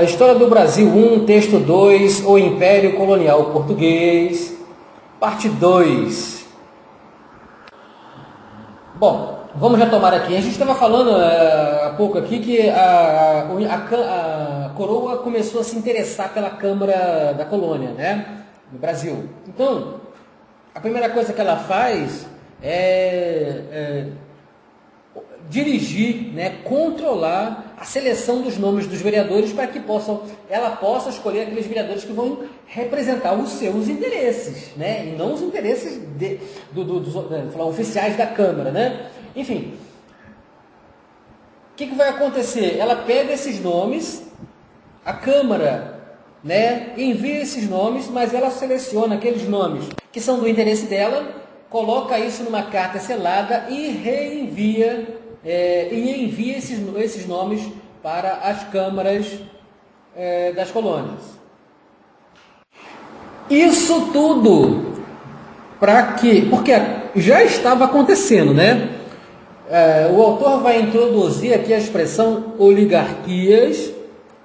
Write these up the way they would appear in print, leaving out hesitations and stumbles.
História do Brasil 1, texto 2, o Império Colonial Português, parte 2. Bom, vamos retomar aqui. A gente estava falando há pouco aqui que a coroa começou a se interessar pela Câmara da Colônia, né, no Brasil. Então, a primeira coisa que ela faz é dirigir, né, controlar a seleção dos nomes dos vereadores para que ela possa escolher aqueles vereadores que vão representar os seus interesses, né, e não os interesses dos oficiais da Câmara, né? Enfim, o que vai acontecer? Ela pega esses nomes, a Câmara, né, envia esses nomes, mas ela seleciona aqueles nomes que são do interesse dela, coloca isso numa carta selada e reenvia envia esses nomes para as câmaras das colônias. Isso tudo para quê? Porque já estava acontecendo, né? O autor vai introduzir aqui a expressão oligarquias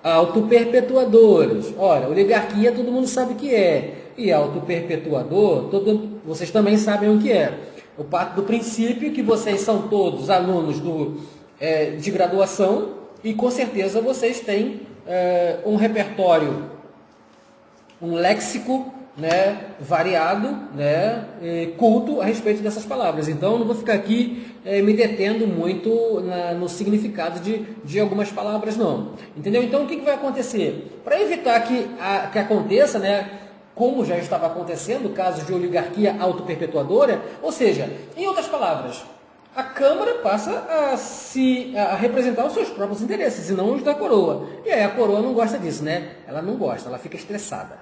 autoperpetuadoras. Olha, oligarquia todo mundo sabe o que é, e autoperpetuador, vocês também sabem o que é. Eu parto do princípio que vocês são todos alunos de graduação e com certeza vocês têm um repertório, um léxico, né, variado, né, culto a respeito dessas palavras. Então, não vou ficar aqui me detendo muito no significado de algumas palavras, não. Entendeu? Então, o que vai acontecer? Para evitar que aconteça, né, como já estava acontecendo, casos de oligarquia autoperpetuadora, ou seja, em outras palavras, a Câmara passa a representar os seus próprios interesses e não os da coroa. E aí a coroa não gosta disso, né? Ela não gosta, ela fica estressada.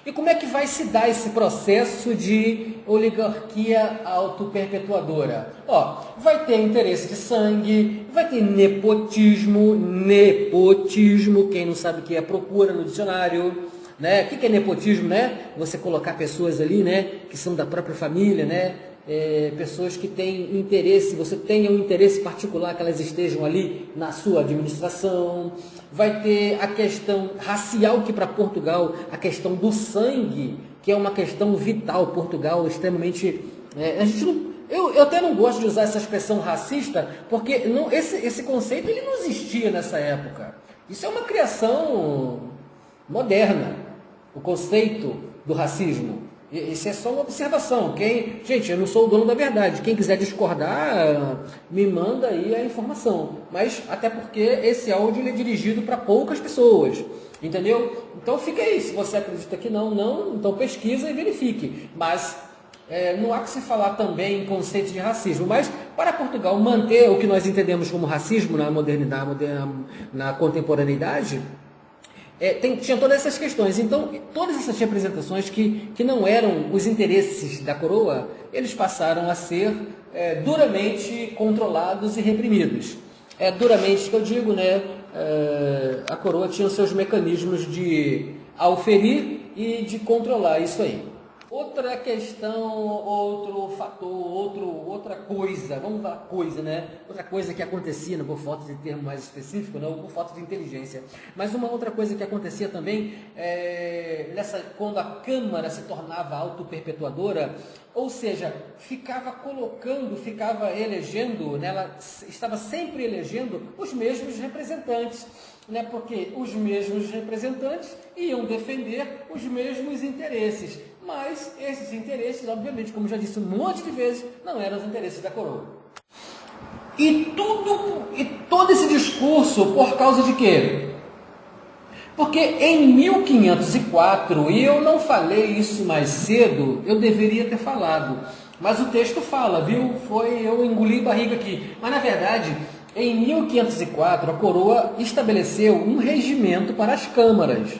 E como é que vai se dar esse processo de oligarquia autoperpetuadora? Vai ter interesse de sangue, vai ter nepotismo, quem não sabe o que é procura no dicionário, né? O que é nepotismo, né? Você colocar pessoas ali, né, que são da própria família, né? Pessoas que têm interesse, você tenha um interesse particular que elas estejam ali na sua administração. Vai ter a questão racial, que para Portugal, a questão do sangue, que é uma questão vital. Portugal extremamente... eu até não gosto de usar essa expressão racista, porque esse conceito ele não existia nessa época. Isso é uma criação moderna, o conceito do racismo. Isso é só uma observação. Gente, eu não sou o dono da verdade. Quem quiser discordar, me manda aí a informação. Mas até porque esse áudio ele é dirigido para poucas pessoas. Entendeu? Então fica aí. Se você acredita que não, então pesquisa e verifique. Mas não há que se falar também em conceito de racismo. Mas para Portugal manter o que nós entendemos como racismo na modernidade, na contemporaneidade, tinha todas essas questões. Então, todas essas representações que não eram os interesses da coroa, eles passaram a ser duramente controlados e reprimidos. Duramente que eu digo, né? A coroa tinha os seus mecanismos de auferir e de controlar isso aí. Outra questão, outro fator, outra coisa, vamos falar coisa, né? Outra coisa que acontecia, não por falta de termo mais específico, não, por falta de inteligência. Mas uma outra coisa que acontecia também, quando a Câmara se tornava autoperpetuadora, ou seja, ficava elegendo, né? Ela estava sempre elegendo os mesmos representantes, né? Porque os mesmos representantes iam defender os mesmos interesses. Mas esses interesses, obviamente, como já disse um monte de vezes, não eram os interesses da coroa. E todo esse discurso por causa de quê? Porque em 1504, e eu não falei isso mais cedo, eu deveria ter falado, mas o texto fala, viu? Eu engoli barriga aqui. Mas na verdade, em 1504, a coroa estabeleceu um regimento para as câmaras.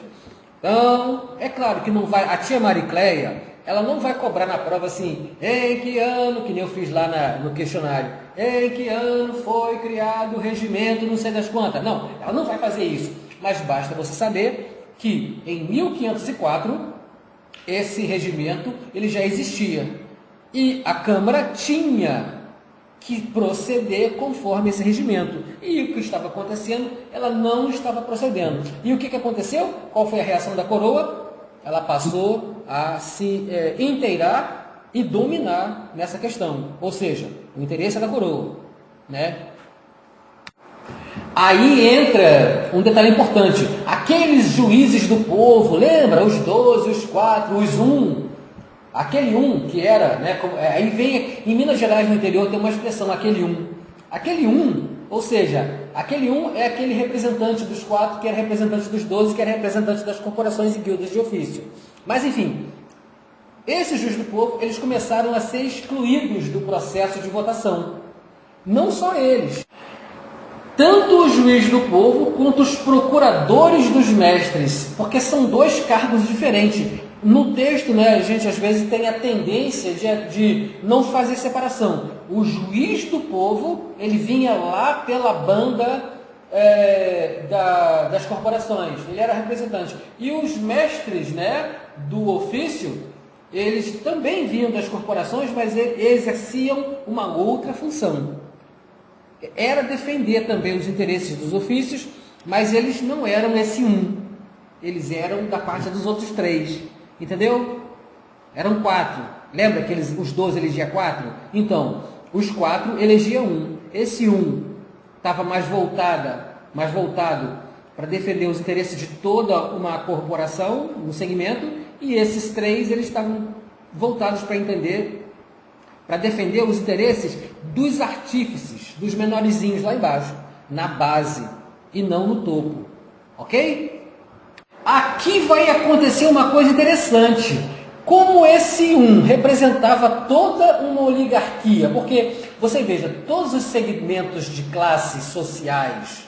Então, é claro que não vai, a tia Maricléia, ela não vai cobrar na prova assim, em que ano, que nem eu fiz lá no questionário, em que ano foi criado o regimento, não sei das quantas. Não, ela não vai fazer isso, mas basta você saber que em 1504, esse regimento ele já existia. E a Câmara tinha que proceder conforme esse regimento. E o que estava acontecendo, ela não estava procedendo. E o que aconteceu? Qual foi a reação da coroa? Ela passou a se inteirar e dominar nessa questão. Ou seja, o interesse é da coroa, né? Aí entra um detalhe importante. Aqueles juízes do povo, lembra? Os 12, os 4, os 1. Aquele 1 que era, né? Aí vem, em Minas Gerais, no interior, tem uma expressão, aquele 1. Aquele 1, ou seja, aquele 1 é aquele representante dos 4, que era representante dos 12, que era representante das corporações e guildas de ofício. Mas, enfim, esses juízes do povo, eles começaram a ser excluídos do processo de votação. Não só eles. Tanto o juiz do povo quanto os procuradores dos mestres, porque são dois cargos diferentes. No texto, né, a gente às vezes tem a tendência de não fazer separação. O juiz do povo, ele vinha lá pela banda das corporações, ele era representante. E os mestres, né, do ofício, eles também vinham das corporações, mas exerciam uma outra função. Era defender também os interesses dos ofícios, mas eles não eram esse 1. Eles eram da parte dos outros 3. Entendeu? Eram 4. Lembra que os 12 elegiam 4? Então, os 4 elegiam 1. Esse 1 estava mais voltado para defender os interesses de toda uma corporação, um segmento, e esses 3 eles estavam voltados para defender os interesses dos artífices, dos menorzinhos lá embaixo, na base, e não no topo. Ok? Aqui vai acontecer uma coisa interessante. Como esse 1 representava toda uma oligarquia, porque, você veja, todos os segmentos de classes sociais,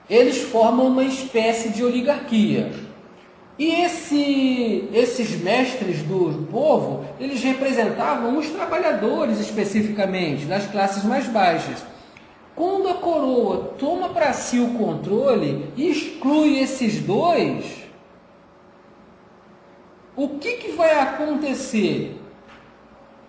eles formam uma espécie de oligarquia. E esses mestres do povo, eles representavam os trabalhadores especificamente, das classes mais baixas. Quando a coroa toma para si o controle e exclui esses 2, o que vai acontecer?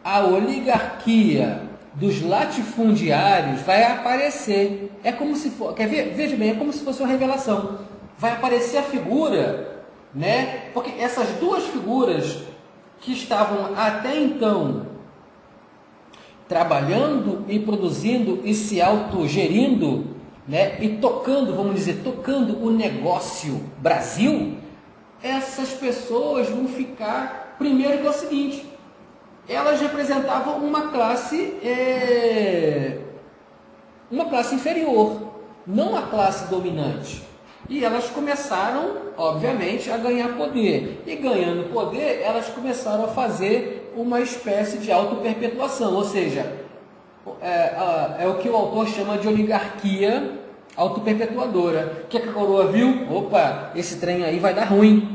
A oligarquia dos latifundiários vai aparecer. É como se for, quer ver? Veja bem, é como se fosse uma revelação. Vai aparecer a figura, né? Porque essas duas figuras que estavam até então trabalhando e produzindo e se autogerindo, né? E tocando, vamos dizer, tocando o negócio Brasil, essas pessoas vão ficar, primeiro que é o seguinte, elas representavam uma classe inferior, não a classe dominante. E elas começaram, obviamente, a ganhar poder. E ganhando poder, elas começaram a fazer uma espécie de autoperpetuação. Ou seja, é o que o autor chama de oligarquia autoperpetuadora. O que a coroa viu? Opa, esse trem aí vai dar ruim.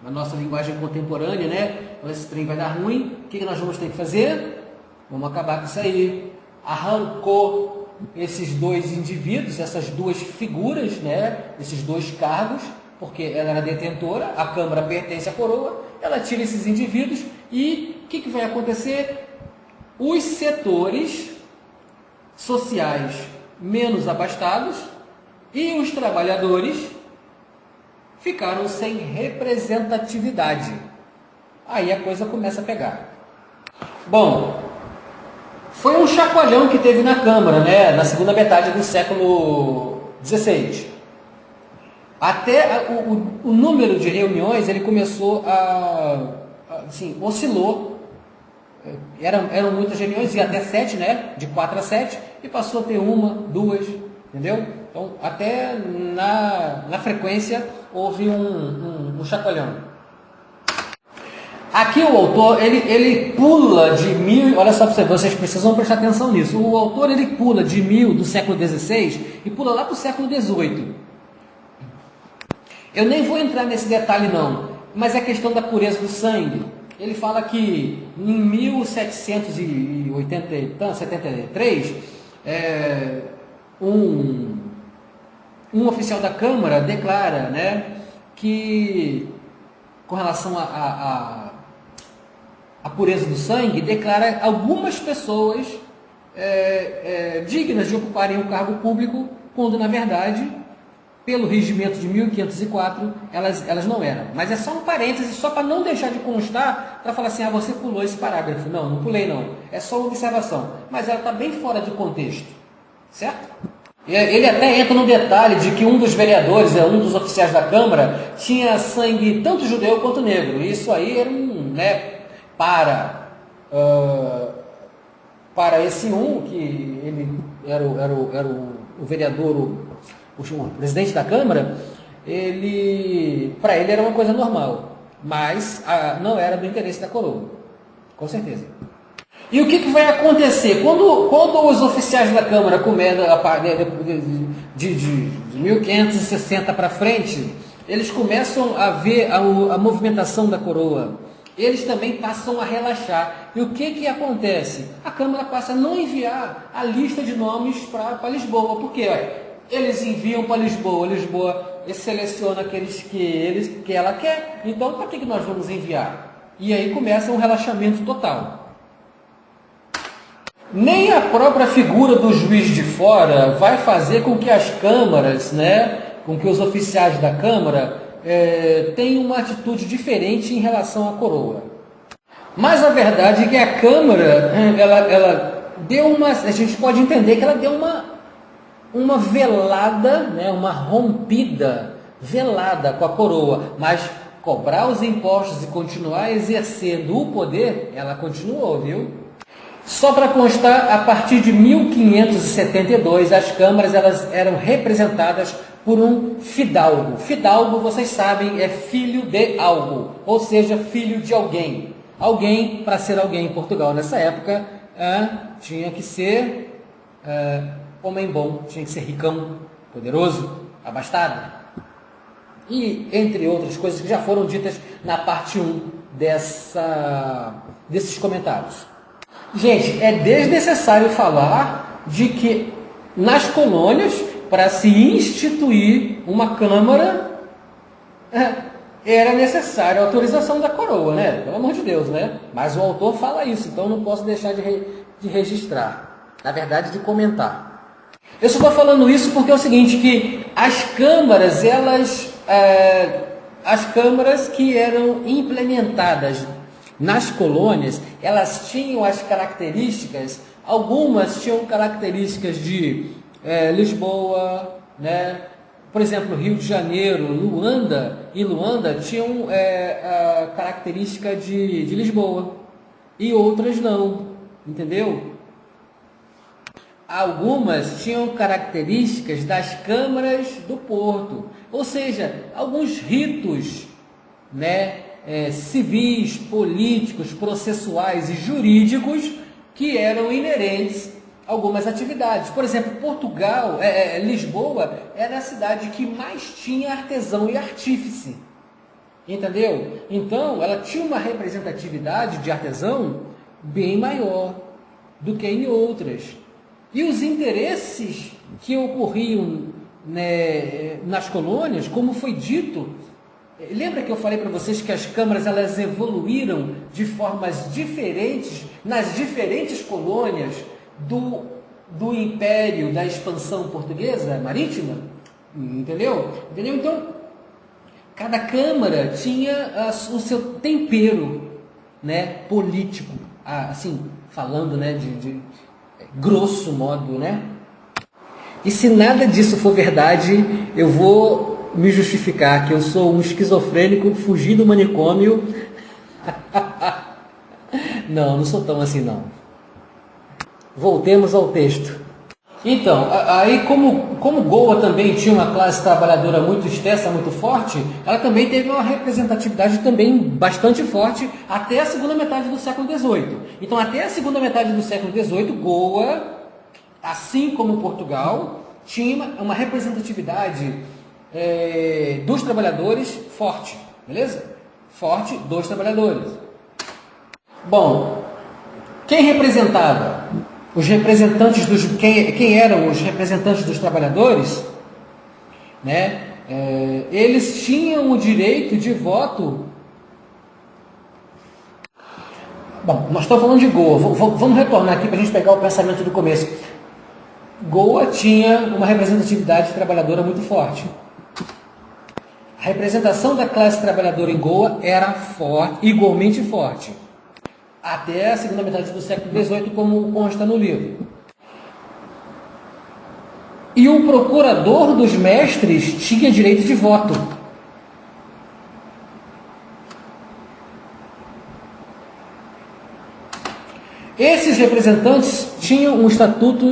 Na nossa linguagem contemporânea, né? Esse trem vai dar ruim. O que nós vamos ter que fazer? Vamos acabar com isso aí. Arrancou esses 2 indivíduos, essas 2 figuras, né? Esses 2 cargos, porque ela era detentora, a Câmara pertence à coroa, ela tira esses indivíduos e o que vai acontecer? Os setores sociais menos abastados e os trabalhadores ficaram sem representatividade. Aí a coisa começa a pegar. Bom, foi um chacoalhão que teve na Câmara, né, na segunda metade do século XVI. Até o número de reuniões ele começou assim, oscilou. Eram muitas reuniões, ia até 7, né, de 4 a 7, e passou a ter 1, 2, entendeu? Então, até na frequência houve um chacoalhão. Aqui o autor, ele pula de 1000, olha só para vocês precisam prestar atenção nisso. O autor, ele pula de 1000 do século XVI e pula lá para o século XVIII. Eu nem vou entrar nesse detalhe não, mas é questão da pureza do sangue. Ele fala que em 1773, um oficial da Câmara declara, né, que com relação a a pureza do sangue, declara algumas pessoas dignas de ocuparem um cargo público, quando na verdade, pelo regimento de 1504, elas não eram. Mas é só um parêntese, só para não deixar de constar, para falar assim, você pulou esse parágrafo. Não, não pulei não. É só uma observação. Mas ela está bem fora de contexto. Certo? Ele até entra no detalhe de que um dos vereadores, um dos oficiais da Câmara, tinha sangue tanto judeu quanto negro. Isso aí era para esse que ele era o vereador, o presidente da Câmara, para ele era uma coisa normal, mas não era do interesse da coroa, com certeza. E o que vai acontecer? Quando os oficiais da Câmara começam de 1560 para frente, eles começam a ver a movimentação da coroa. Eles também passam a relaxar. E o que acontece? A Câmara passa a não enviar a lista de nomes para Lisboa. Por quê? Eles enviam para Lisboa. Lisboa seleciona aqueles que ela quer. Então, para que nós vamos enviar? E aí começa um relaxamento total. Nem a própria figura do juiz de fora vai fazer com que as câmaras, com que os oficiais da Câmara tenham uma atitude diferente em relação à coroa. Mas a verdade é que a Câmara, ela deu a gente pode entender que ela deu uma velada, uma rompida velada com a coroa, mas cobrar os impostos e continuar exercendo o poder, ela continuou, viu? Só para constar, a partir de 1572, as câmaras eram representadas por um fidalgo. Fidalgo, vocês sabem, é filho de algo, ou seja, filho de alguém. Alguém, para ser alguém em Portugal nessa época, tinha que ser homem bom, tinha que ser ricão, poderoso, abastado. E entre outras coisas que já foram ditas na parte 1 desses comentários. Gente, é desnecessário falar de que nas colônias, para se instituir uma Câmara, era necessária a autorização da coroa, Pelo amor de Deus, Mas o autor fala isso, então não posso deixar de registrar. Na verdade, de comentar. Eu só estou falando isso porque é o seguinte, que as câmaras, as câmaras que eram implementadas nas colônias, elas tinham as características, algumas tinham características de Lisboa, por exemplo, Rio de Janeiro, Luanda tinham a característica de Lisboa, e outras não, entendeu? Algumas tinham características das câmaras do Porto, ou seja, alguns ritos, civis, políticos, processuais e jurídicos que eram inerentes a algumas atividades. Por exemplo, Lisboa era a cidade que mais tinha artesão e artífice, entendeu? Então, ela tinha uma representatividade de artesão bem maior do que em outras. E os interesses que ocorriam nas colônias, como foi dito, lembra que eu falei para vocês que as câmaras elas evoluíram de formas diferentes nas diferentes colônias do império da expansão portuguesa marítima? Entendeu? Então, cada câmara tinha o seu tempero, político, assim, falando, de grosso modo, E se nada disso for verdade, eu vou me justificar que eu sou um esquizofrênico fugindo do manicômio. Não sou tão assim não. Voltemos ao texto. Então, aí como Goa também tinha uma classe trabalhadora muito extensa, muito forte, ela também teve uma representatividade também bastante forte até a segunda metade do século XVIII. Então, até a segunda metade do século XVIII, Goa, assim como Portugal, tinha uma representatividade dos trabalhadores forte, beleza? Forte dos trabalhadores. Bom, quem representava? Os representantes quem eram os representantes dos trabalhadores, eles tinham o direito de voto. Bom, nós estamos falando de Goa. Vamos retornar aqui para a gente pegar o pensamento do começo. Goa tinha uma representatividade trabalhadora muito forte. A representação da classe trabalhadora em Goa era forte, igualmente forte, até a segunda metade do século XVIII, como consta no livro. E o procurador dos mestres tinha direito de voto. Esses representantes tinham um estatuto,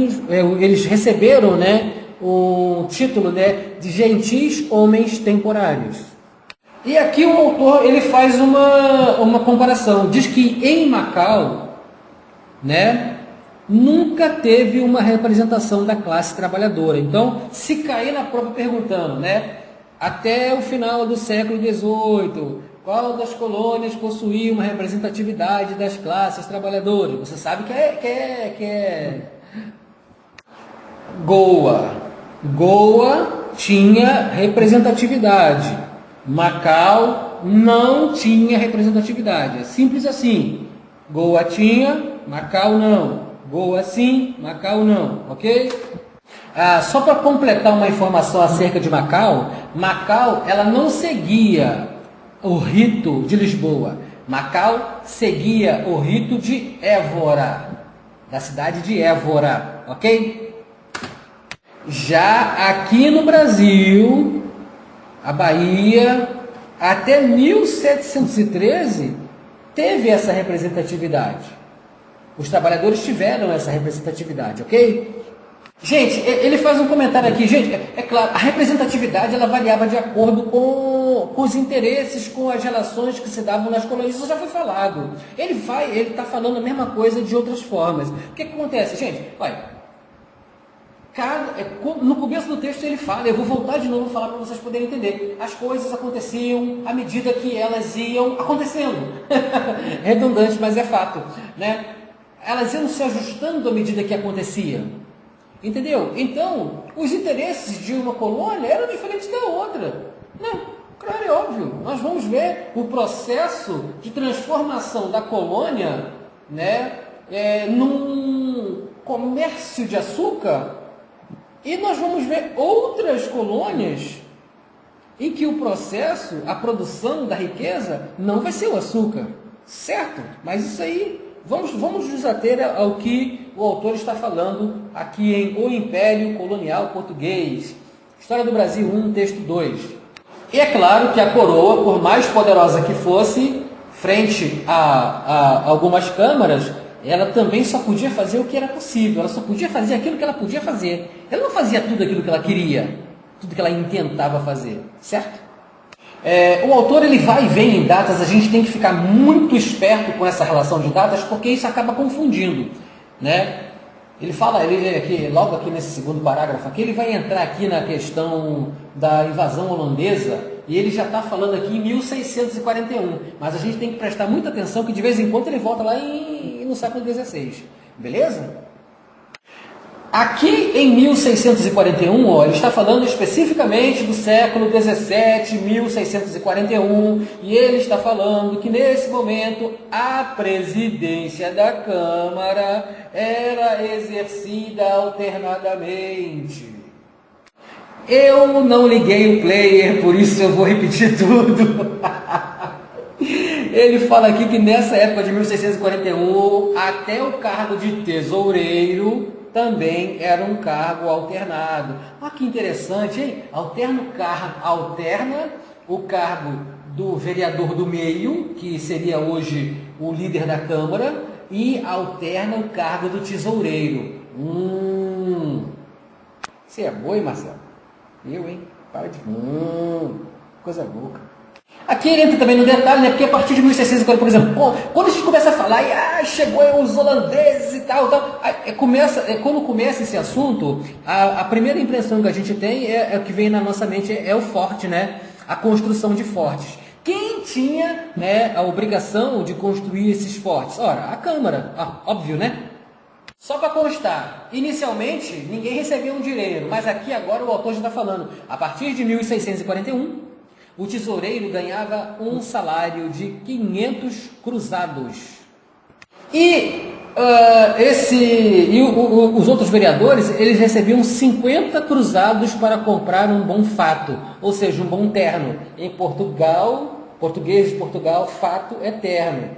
eles receberam, né, o título, né, de gentis homens temporários. E aqui o autor ele faz uma comparação, diz que em Macau, né, nunca teve uma representação da classe trabalhadora. Então, se cair na prova perguntando, né, até o final do século XVIII, qual das colônias possuía uma representatividade das classes trabalhadoras? Você sabe que é Goa. Goa tinha representatividade. Macau não tinha representatividade. É simples assim. Goa tinha, Macau não. Goa sim, Macau não. Ok? Só para completar uma informação acerca de Macau, Macau ela não seguia o rito de Lisboa. Macau seguia o rito de Évora, da cidade de Évora, ok? Já aqui no Brasil, a Bahia, até 1713, teve essa representatividade. Os trabalhadores tiveram essa representatividade, ok? Gente, ele faz um comentário aqui. Gente, é claro, a representatividade ela variava de acordo com os interesses, com as relações que se davam nas colônias. Isso já foi falado. Ele está falando a mesma coisa de outras formas. O que acontece, gente? Olha, no começo do texto ele fala, eu vou voltar de novo a falar para vocês poderem entender. As coisas aconteciam à medida que elas iam acontecendo. Redundante, mas é fato, né? Elas iam se ajustando à medida que acontecia. Entendeu? Então, os interesses de uma colônia eram diferentes da outra. Não, claro, é óbvio. Nós vamos ver o processo de transformação da colônia, né, num comércio de açúcar, e nós vamos ver outras colônias em que o processo, a produção da riqueza, não vai ser o açúcar. Certo? Mas isso aí... Vamos nos ater ao que o autor está falando aqui em O Império Colonial Português. História do Brasil 1, texto 2. E é claro que a coroa, por mais poderosa que fosse, frente a algumas câmaras, ela também só podia fazer o que era possível. Ela só podia fazer aquilo que ela podia fazer. Ela não fazia tudo aquilo que ela queria, tudo que ela intentava fazer. Certo? O autor ele vai e vem em datas, a gente tem que ficar muito esperto com essa relação de datas, porque isso acaba confundindo, né? Ele fala, logo aqui nesse segundo parágrafo aqui, ele vai entrar aqui na questão da invasão holandesa, e ele já está falando aqui em 1641, mas a gente tem que prestar muita atenção que de vez em quando ele volta lá no século XVI, beleza? Aqui em 1641, ele está falando especificamente do século XVII, 1641, e ele está falando que nesse momento a presidência da Câmara era exercida alternadamente. Eu não liguei o player, por isso eu vou repetir tudo. Ele fala aqui que nessa época de 1641, até o cargo de tesoureiro também era um cargo alternado. Olha que interessante, hein? Alterna o cargo do vereador do meio, que seria hoje o líder da Câmara, e alterna o cargo do tesoureiro. Você é boi, Marcelo? Eu, hein? Para de... coisa louca. Aqui ele entra também no detalhe, né? Porque a partir de 1640, por exemplo, quando a gente começa a falar, chegou os holandeses e tal, quando começa esse assunto, a primeira impressão que a gente tem é o que vem na nossa mente, é o forte, né? A construção de fortes. Quem tinha, né, a obrigação de construir esses fortes? Ora, a Câmara, óbvio, né? Só para constar, inicialmente ninguém recebia um dinheiro, mas aqui agora o autor já está falando, a partir de 1641, o tesoureiro ganhava um salário de 500 cruzados. E os outros vereadores, eles recebiam 50 cruzados para comprar um bom fato, ou seja, um bom terno. Em Portugal, português de Portugal, fato é terno,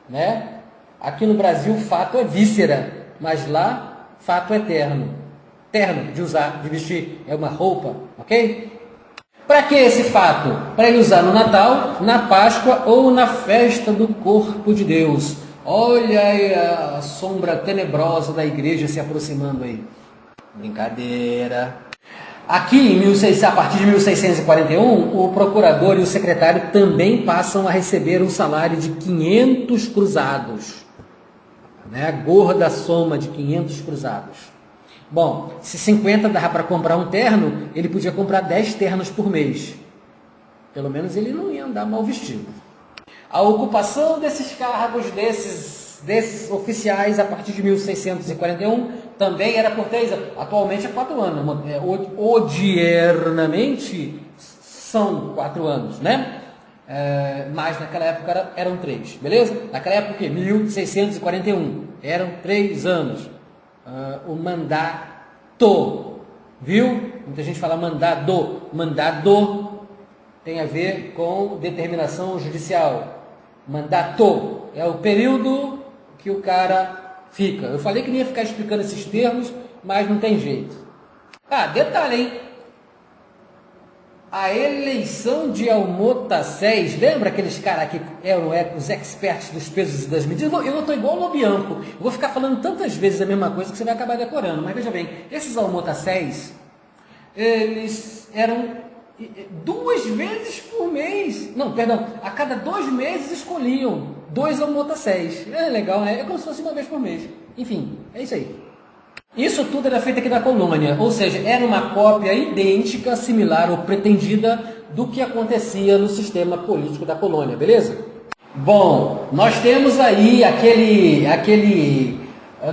né? Aqui no Brasil, fato é víscera, mas lá, fato é terno. Terno, de usar, de vestir, é uma roupa, ok? Para que esse fato? Para ele usar no Natal, na Páscoa ou na festa do corpo de Deus. Olha aí a sombra tenebrosa da igreja se aproximando aí. Brincadeira. Aqui, a partir de 1641, o procurador e o secretário também passam a receber um salário de 500 cruzados. Né? A gorda soma de 500 cruzados. Bom, se 50 dava para comprar um terno, ele podia comprar 10 ternos por mês. Pelo menos ele não ia andar mal vestido. A ocupação desses cargos, desses oficiais, a partir de 1641, também era por 3 anos. Atualmente é 4 anos. Odiernamente são 4 anos, né? Mas naquela época eram 3, beleza? Naquela época o quê? 1641. Eram 3 anos. O mandato, viu? Muita gente fala mandado. Mandado tem a ver com determinação judicial. Mandato é o período que o cara fica. Eu falei que não ia ficar explicando esses termos, mas não tem jeito. Detalhe, hein? A eleição de Almotacés, lembra aqueles caras que eram os experts dos pesos e das medidas? Eu estou igual o Lobianco, eu vou ficar falando tantas vezes a mesma coisa que você vai acabar decorando. Mas veja bem, esses Almotacés, eles eram 2 vezes por mês. Não, perdão, a cada 2 meses escolhiam 2 Almotacés. É legal, né? É como se fosse 1 vez por mês. Enfim, é isso aí. Isso tudo era feito aqui na colônia, ou seja, era uma cópia idêntica, similar ou pretendida do que acontecia no sistema político da colônia, beleza? Bom, nós temos aí aquele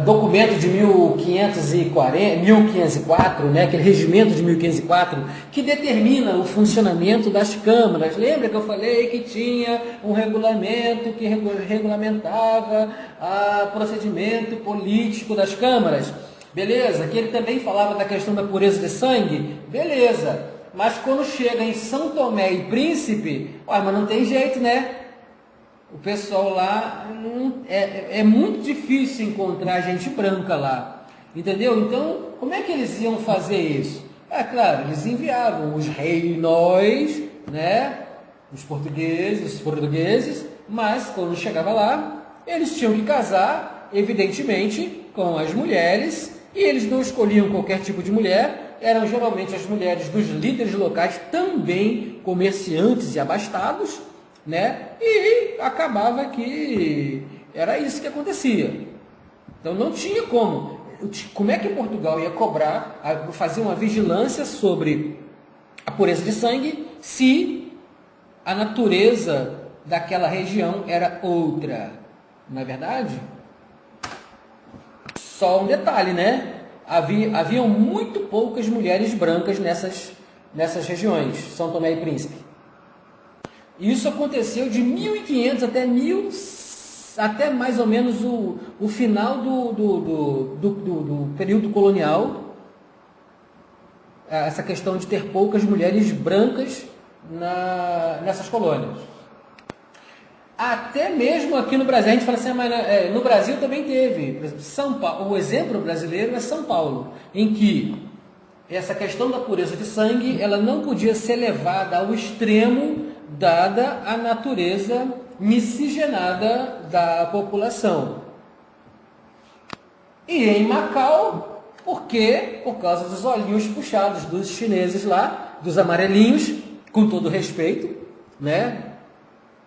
documento de 1504, né, aquele regimento de 1504, que determina o funcionamento das câmaras. Lembra que eu falei que tinha um regulamento que regulamentava o procedimento político das câmaras? Beleza, que ele também falava da questão da pureza de sangue, beleza, mas quando chega em São Tomé e Príncipe, mas não tem jeito, né? O pessoal lá, é muito difícil encontrar gente branca lá, entendeu? Então, como é que eles iam fazer isso? Claro, eles enviavam os reinos, né? Os portugueses, mas quando chegava lá, eles tinham que casar, evidentemente, com as mulheres. E eles não escolhiam qualquer tipo de mulher, eram geralmente as mulheres dos líderes locais, também comerciantes e abastados, né? E acabava que era isso que acontecia. Então não tinha como. Como é que Portugal ia cobrar, fazer uma vigilância sobre a pureza de sangue, se a natureza daquela região era outra? Não é verdade? Só um detalhe, né? Haviam muito poucas mulheres brancas nessas regiões, São Tomé e Príncipe. Isso aconteceu de 1500 até mais ou menos o final do período colonial. Essa questão de ter poucas mulheres brancas nessas colônias. Até mesmo aqui no Brasil, a gente fala assim, mas no Brasil também teve. Por exemplo, São Paulo, o exemplo brasileiro é São Paulo, em que essa questão da pureza de sangue, ela não podia ser levada ao extremo, dada a natureza miscigenada da população. E em Macau, por quê? Por causa dos olhinhos puxados dos chineses lá, dos amarelinhos, com todo respeito, né?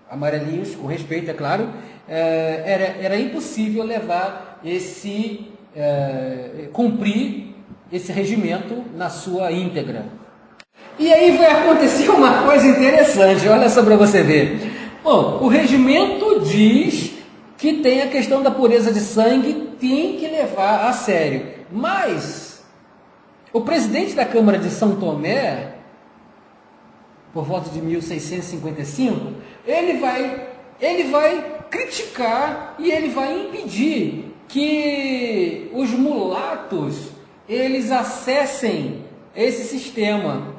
Amarelinhos, com respeito, é claro, era impossível levar cumprir esse regimento na sua íntegra. E aí vai acontecer uma coisa interessante, olha só para você ver. Bom, o regimento diz que tem a questão da pureza de sangue, tem que levar a sério. Mas o presidente da Câmara de São Tomé, por volta de 1655, ele vai ele vai criticar e ele vai impedir que os mulatos eles acessem esse sistema,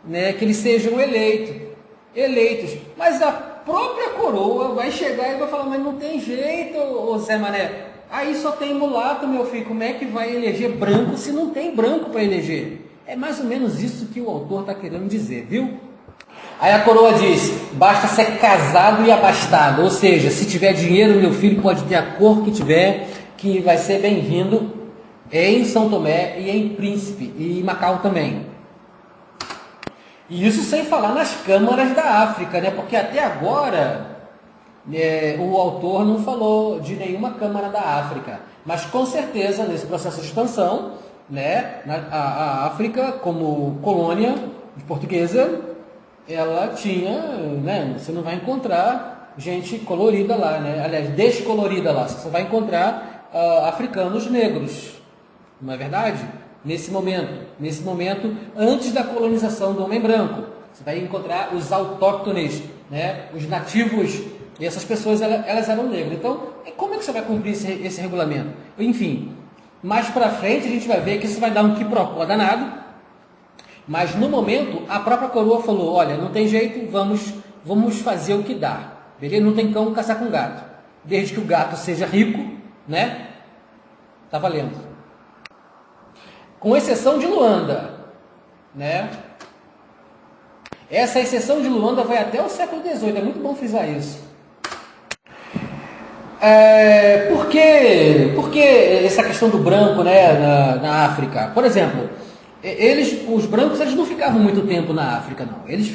né, que eles sejam eleitos. Mas a própria coroa vai chegar e vai falar, mas não tem jeito, ô Zé Mané, aí só tem mulato, meu filho, como é que vai eleger branco se não tem branco para eleger? É mais ou menos isso que o autor está querendo dizer, viu? Aí a coroa diz, basta ser casado e abastado, ou seja, se tiver dinheiro, meu filho pode ter a cor que tiver, que vai ser bem-vindo em São Tomé e em Príncipe, e em Macau também. E isso sem falar nas câmaras da África, né? Porque até agora o autor não falou de nenhuma câmara da África, mas com certeza nesse processo de expansão, né, a África como colônia portuguesa, ela tinha, né, você não vai encontrar gente colorida lá, né? Aliás, descolorida lá, você vai encontrar africanos negros, não é verdade? Nesse momento, antes da colonização do homem branco, você vai encontrar os autóctones, né, os nativos, e essas pessoas elas eram negras. Então, como é que você vai cumprir esse regulamento? Enfim, mais para frente a gente vai ver que isso vai dar um quiprocó danado, mas no momento a própria coroa falou, olha, não tem jeito, vamos fazer o que dá, beleza? Não tem cão caçar com gato, desde que o gato seja rico, né? Tá valendo. Com exceção de Luanda, né? Essa exceção de Luanda vai até o século XVIII, é muito bom frisar isso. Por que essa questão do branco, né, na África? Por exemplo, os brancos eles não ficavam muito tempo na África, não. Eles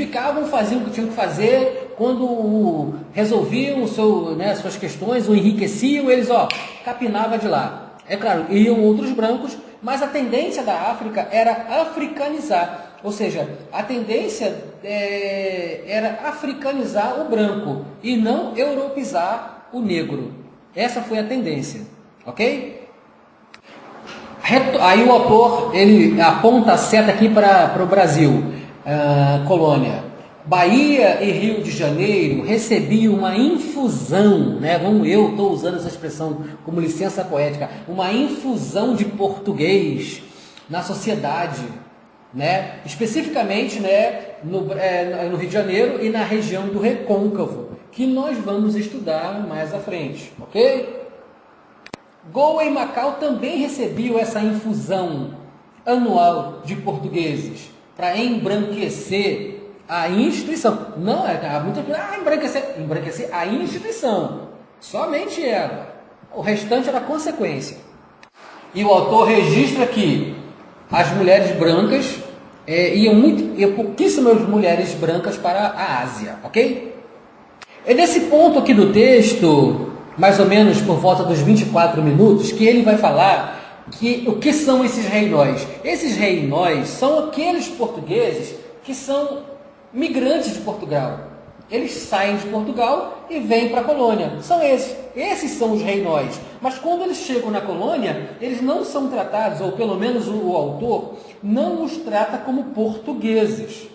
faziam o que tinham que fazer, quando resolviam suas questões, ou enriqueciam, eles capinava de lá. É claro, iam outros brancos, mas a tendência da África era africanizar, ou seja, a tendência era africanizar o branco e não europeizar o negro. Essa foi a tendência, ok? Aí o autor ele aponta a seta aqui para o Brasil, colônia. Bahia e Rio de Janeiro recebiam uma infusão, né? Eu estou usando essa expressão como licença poética, uma infusão de português na sociedade, né? Especificamente, né, no Rio de Janeiro e na região do Recôncavo, que nós vamos estudar mais à frente, ok? Goa e Macau também recebiam essa infusão anual de portugueses para embranquecer a instituição. Não é muita coisa, embranquecer a instituição, somente ela. O restante era consequência. E o autor registra que as mulheres brancas iam pouquíssimas mulheres brancas para a Ásia, ok? É nesse ponto aqui do texto, mais ou menos por volta dos 24 minutos, que ele vai falar o que são esses reinóis. Esses reinóis são aqueles portugueses que são migrantes de Portugal. Eles saem de Portugal e vêm para a colônia. São esses. Esses são os reinóis. Mas quando eles chegam na colônia, eles não são tratados, ou pelo menos o autor não os trata como portugueses.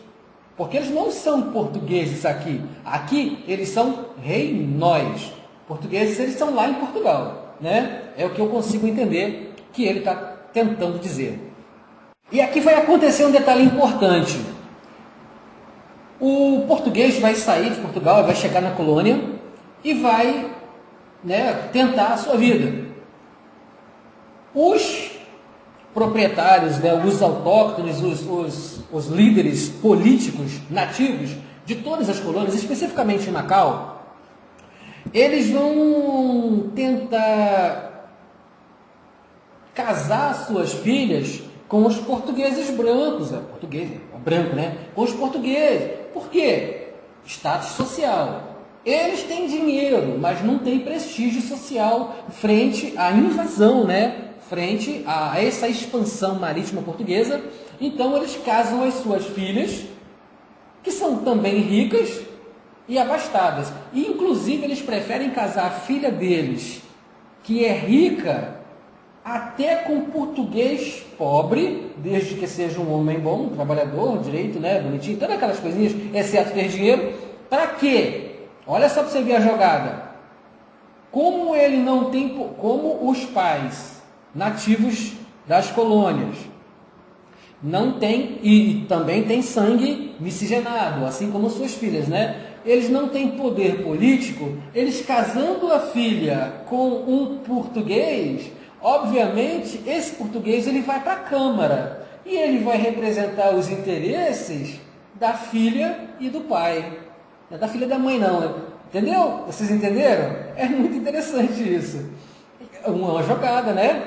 Porque eles não são portugueses aqui. Aqui eles são reinóis. Portugueses eles são lá em Portugal, né? É o que eu consigo entender que ele está tentando dizer. E aqui vai acontecer um detalhe importante. O português vai sair de Portugal, vai chegar na colônia e vai, né, tentar a sua vida. Os proprietários, né, os autóctones, os líderes políticos nativos de todas as colônias, especificamente em Macau, eles vão tentar casar suas filhas com os portugueses brancos, branco, né? Com os portugueses. Por quê? Status social. Eles têm dinheiro, mas não têm prestígio social frente à invasão, né? Frente a essa expansão marítima portuguesa. Então eles casam as suas filhas, que são também ricas e abastadas. E inclusive eles preferem casar a filha deles, que é rica, até com português pobre, desde que seja um homem bom, um trabalhador, direito, né, bonitinho, todas aquelas coisinhas, exceto ter dinheiro. Para quê? Olha só para você ver a jogada. Como ele não tem, como os pais nativos das colônias não tem, e também tem sangue miscigenado, assim como suas filhas, né? Eles não têm poder político, eles casando a filha com um português, obviamente esse português ele vai para a Câmara e ele vai representar os interesses da filha e do pai. Não é da filha e da mãe não, entendeu? Vocês entenderam? É muito interessante isso. Uma jogada, né?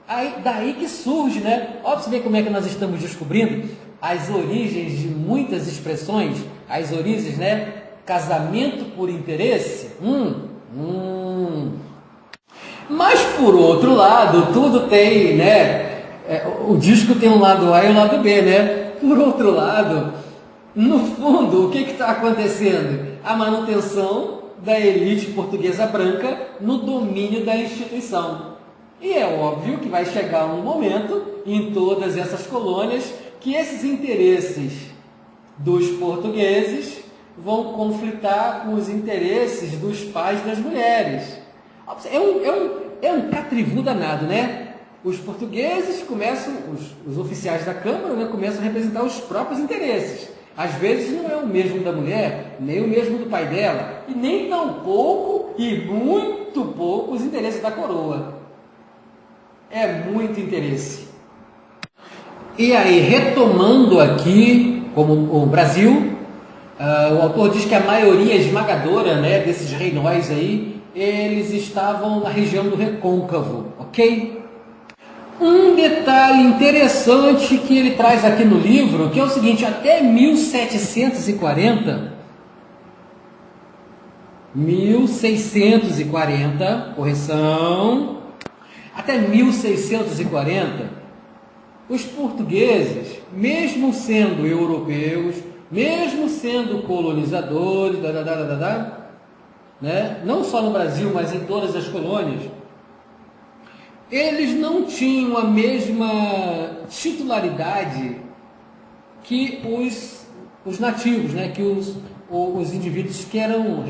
Aí, daí que surge, né? Ó, pra você ver como é que nós estamos descobrindo as origens de muitas expressões, as origens, né? Casamento por interesse. Mas por outro lado, tudo tem, né? O disco tem um lado A e um lado B, né? Por outro lado, no fundo, o que está acontecendo? A manutenção da elite portuguesa branca no domínio da instituição. E é óbvio que vai chegar um momento em todas essas colônias que esses interesses dos portugueses vão conflitar com os interesses dos pais das mulheres. É um catrivu danado, né? Os portugueses começam, os oficiais da Câmara, né, começam a representar os próprios interesses. Às vezes não é o mesmo da mulher, nem o mesmo do pai dela, e nem tão pouco e muito pouco os interesses da coroa. É muito interesse. E aí, retomando aqui, como o Brasil, o autor diz que a maioria esmagadora, né, desses reinóis aí, eles estavam na região do Recôncavo, ok? Um detalhe interessante que ele traz aqui no livro, que é o seguinte: até 1740, correção, até 1640, os portugueses, mesmo sendo europeus, mesmo sendo colonizadores, né, não só no Brasil, mas em todas as colônias, eles não tinham a mesma titularidade que os nativos, né? Que os indivíduos que eram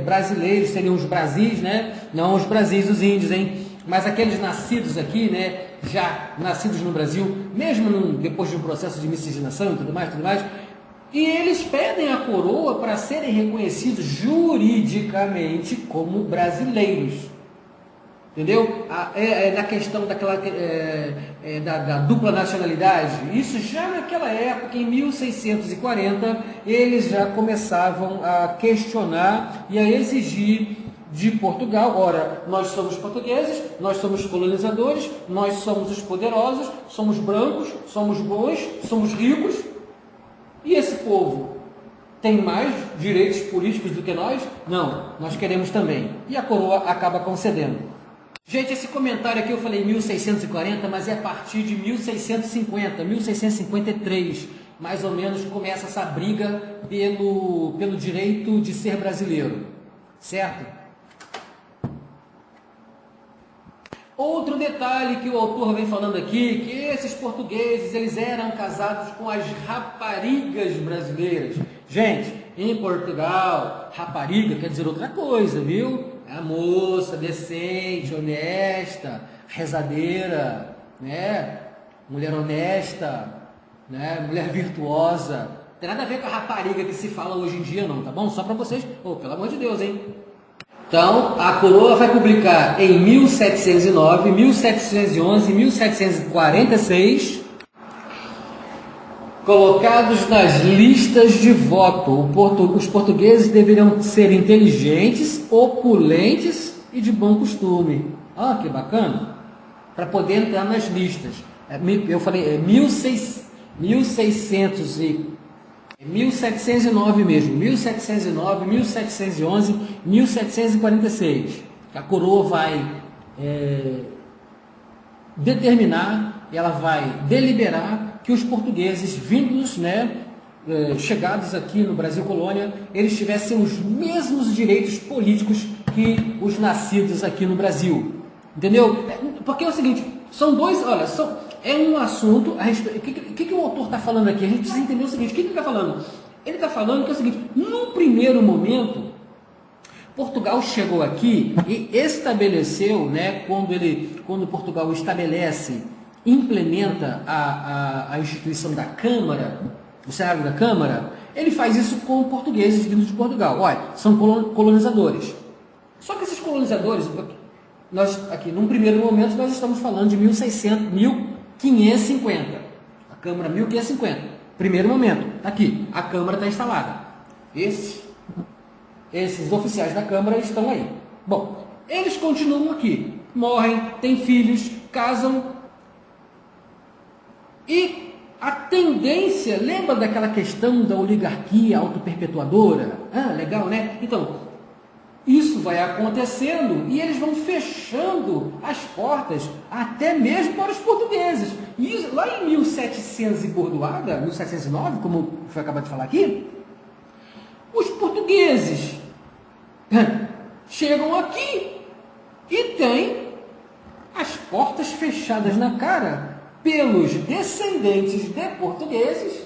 brasileiros, seriam os Brasis, né? Não os Brasis, os índios, hein? Mas aqueles nascidos aqui, né? Já nascidos no Brasil, mesmo depois de um processo de miscigenação e tudo mais, e eles pedem a coroa para serem reconhecidos juridicamente como brasileiros. Entendeu? Na questão daquela, da dupla nacionalidade, isso já naquela época, em 1640, eles já começavam a questionar e a exigir de Portugal: ora, nós somos portugueses, nós somos colonizadores, nós somos os poderosos, somos brancos, somos bons, somos ricos, e esse povo tem mais direitos políticos do que nós? Não, nós queremos também. E a coroa acaba concedendo. Gente, esse comentário aqui eu falei 1640, mas é a partir de 1650, 1653, mais ou menos, começa essa briga pelo direito de ser brasileiro, certo? Outro detalhe que o autor vem falando aqui, que esses portugueses, eles eram casados com as raparigas brasileiras. Gente, em Portugal, rapariga quer dizer outra coisa, viu? É a moça decente, honesta, rezadeira, né? Mulher honesta, né? Mulher virtuosa. Não tem nada a ver com a rapariga que se fala hoje em dia, não, tá bom? Só para vocês, pelo amor de Deus, hein? Então, a coroa vai publicar em 1709, 1711, 1746, colocados nas listas de voto. Os portugueses deveriam ser inteligentes, opulentes e de bom costume. Ah, que bacana! Para poder entrar nas listas. Eu falei 1709 mesmo. 1709, 1711, 1746. A coroa vai determinar, ela vai deliberar que os portugueses vindos, né, chegados aqui no Brasil colônia, eles tivessem os mesmos direitos políticos que os nascidos aqui no Brasil. Entendeu? Porque é o seguinte, são dois, olha, é um assunto, o que o autor está falando aqui? A gente precisa entender o seguinte: o que ele está falando? Ele está falando que é o seguinte: num primeiro momento, Portugal chegou aqui e estabeleceu, né, quando Portugal estabelece, implementa a instituição da Câmara, o Senado da Câmara, ele faz isso com portugueses vindos de Portugal. Olha, são colonizadores. Só que esses colonizadores, nós aqui, num primeiro momento, nós estamos falando de 1550. A Câmara 1550. Primeiro momento, aqui, a Câmara está instalada. Esses oficiais da Câmara estão aí. Bom, eles continuam aqui, morrem, têm filhos, casam. E a tendência, lembra daquela questão da oligarquia autoperpetuadora? Ah, legal, né? Então, isso vai acontecendo e eles vão fechando as portas até mesmo para os portugueses. E lá em 1700 e bordoada, 1709, como foi acabado de falar aqui, os portugueses chegam aqui e têm as portas fechadas na cara pelos descendentes de portugueses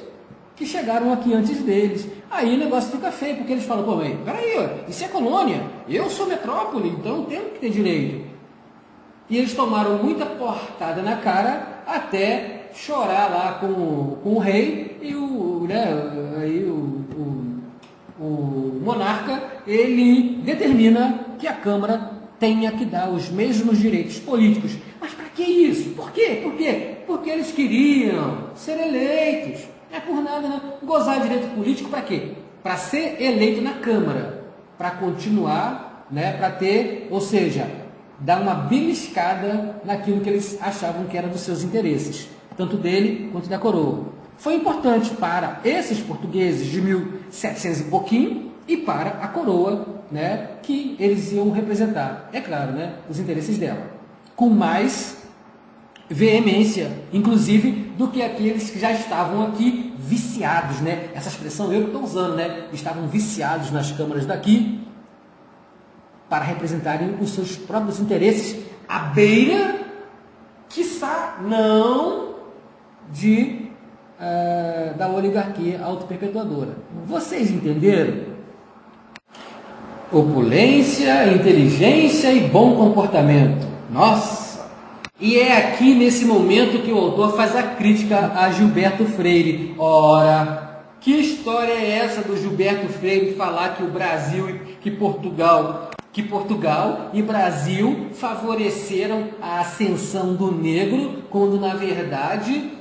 que chegaram aqui antes deles. Aí o negócio fica feio, porque eles falam, pô, mas peraí, isso é colônia, eu sou metrópole, então tenho que ter direito. E eles tomaram muita portada na cara até chorar lá com o rei e o monarca, ele determina que a Câmara tenha que dar os mesmos direitos políticos. Mas para que isso? Por quê? Por quê? Porque eles queriam ser eleitos. Não é por nada, não. Gozar de direito político para quê? Para ser eleito na Câmara. Para continuar, né? Para ter, ou seja, dar uma beliscada naquilo que eles achavam que era dos seus interesses, tanto dele quanto da coroa. Foi importante para esses portugueses de 1700 e pouquinho e para a coroa, né, que eles iam representar, é claro, né, os interesses dela, com mais veemência, inclusive, do que aqueles que já estavam aqui viciados, né? Essa expressão eu que estou usando, né? Estavam viciados nas câmaras daqui para representarem os seus próprios interesses à beira, quiçá, não da oligarquia autoperpetuadora. Vocês entenderam? Opulência, inteligência e bom comportamento. Nossa! E é aqui nesse momento que o autor faz a crítica a Gilberto Freire. Ora, que história é essa do Gilberto Freire falar que o Brasil, que Portugal e Brasil favoreceram a ascensão do negro, quando na verdade,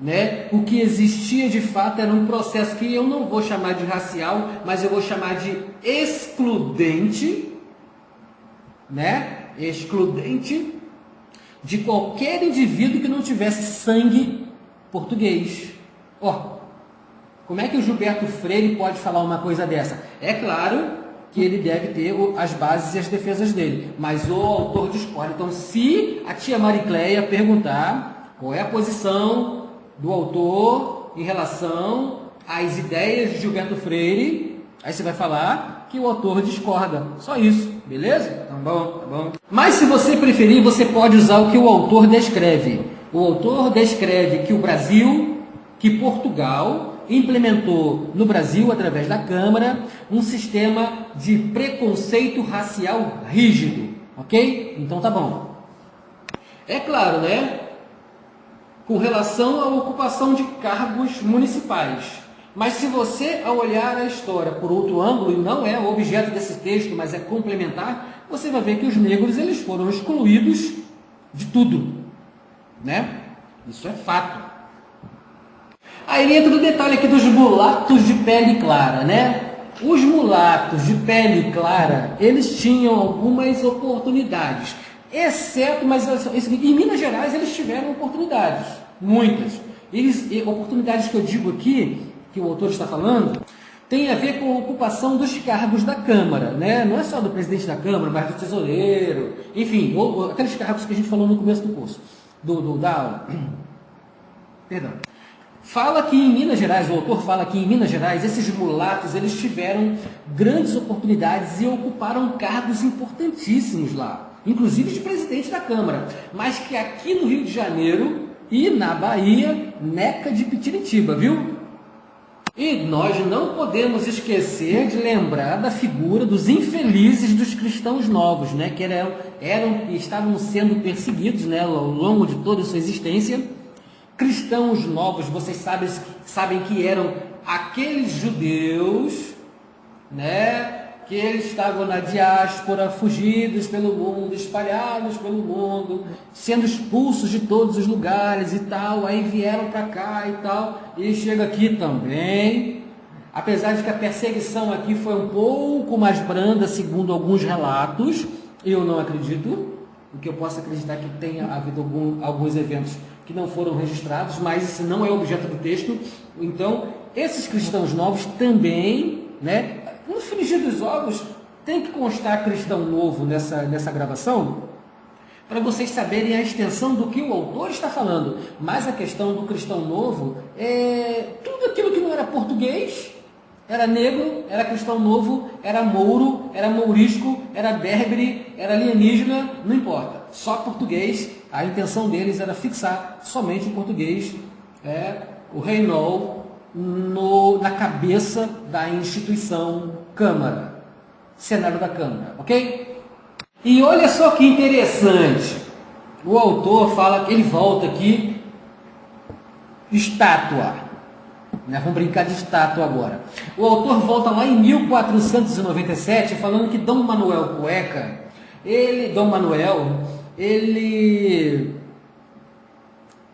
né, o que existia de fato era um processo que eu não vou chamar de racial, mas eu vou chamar de excludente, né? Excludente de qualquer indivíduo que não tivesse sangue português. Ó, como é que o Gilberto Freire pode falar uma coisa dessa? É claro que ele deve ter as bases e as defesas dele, mas o autor discorda. Então, se a tia Maricleia perguntar qual é a posição do autor em relação às ideias de Gilberto Freire, aí você vai falar que o autor discorda. Só isso, beleza? Tá bom, tá bom. Mas se você preferir, você pode usar o que o autor descreve. O autor descreve que o Brasil, que Portugal implementou no Brasil, através da Câmara, um sistema de preconceito racial rígido. Ok? Então tá bom. É claro, né? Com relação à ocupação de cargos municipais. Mas se você, ao olhar a história por outro ângulo, e não é o objeto desse texto, mas é complementar, você vai ver que os negros eles foram excluídos de tudo, né? Isso é fato. Aí entra o detalhe aqui dos mulatos de pele clara, né? Os mulatos de pele clara, eles tinham algumas oportunidades, exceto, mas em Minas Gerais eles tiveram oportunidades, muitas. Oportunidades que eu digo aqui, que o autor está falando, tem a ver com a ocupação dos cargos da Câmara, né? Não é só do presidente da Câmara, mas do tesoureiro, enfim, aqueles cargos que a gente falou no começo do curso, da aula. Perdão. Fala que em Minas Gerais, o autor fala que em Minas Gerais, esses mulatos, eles tiveram grandes oportunidades e ocuparam cargos importantíssimos lá, inclusive de presidente da Câmara, mas que aqui no Rio de Janeiro e na Bahia, neca de Pitiritiba, viu? E nós não podemos esquecer de lembrar da figura dos infelizes dos cristãos novos, né, que estavam sendo perseguidos, né, ao longo de toda a sua existência. Cristãos novos, vocês sabem que eram aqueles judeus, né, que eles estavam na diáspora, fugidos pelo mundo, espalhados pelo mundo, sendo expulsos de todos os lugares e tal, aí vieram para cá e tal, e chega aqui também, apesar de que a perseguição aqui foi um pouco mais branda, segundo alguns relatos, eu não acredito, porque eu posso acreditar que tenha havido alguns eventos que não foram registrados, mas isso não é objeto do texto. Então, esses cristãos novos também, né, no frigir dos ovos, tem que constar cristão novo nessa gravação, para vocês saberem a extensão do que o autor está falando. Mas a questão do cristão novo é tudo aquilo que não era português, era negro, era cristão novo, era mouro, era mourisco, era berbere, era alienígena, não importa. Só português, a intenção deles era fixar somente o português, o Reinol, na cabeça da instituição Câmara, Senado da Câmara, ok? E olha só que interessante, o autor fala que ele volta aqui, estátua, né? Vamos brincar de estátua agora. O autor volta lá em 1497, falando que Dom Manuel Cueca, ele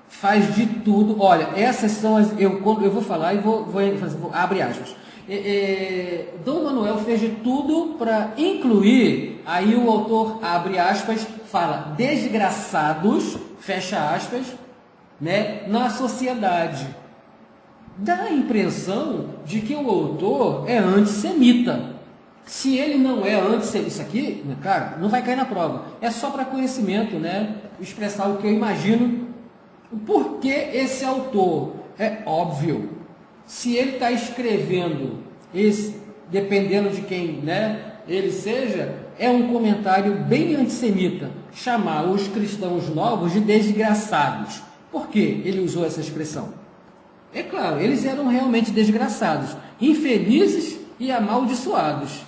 faz de tudo. Olha, essas são as. Eu vou falar e vou abre aspas. Dom Manuel fez de tudo para incluir, aí o autor abre aspas, fala desgraçados, fecha aspas, né, na sociedade. Dá a impressão de que o autor é antissemita. Se ele não é antissemita, isso aqui, cara, não vai cair na prova. É só para conhecimento, né? Expressar o que eu imagino. Por que esse autor? É óbvio. Se ele está escrevendo, dependendo de quem, né, ele seja, é um comentário bem antissemita. Chamar os cristãos novos de desgraçados. Por que ele usou essa expressão? É claro, eles eram realmente desgraçados, infelizes e amaldiçoados.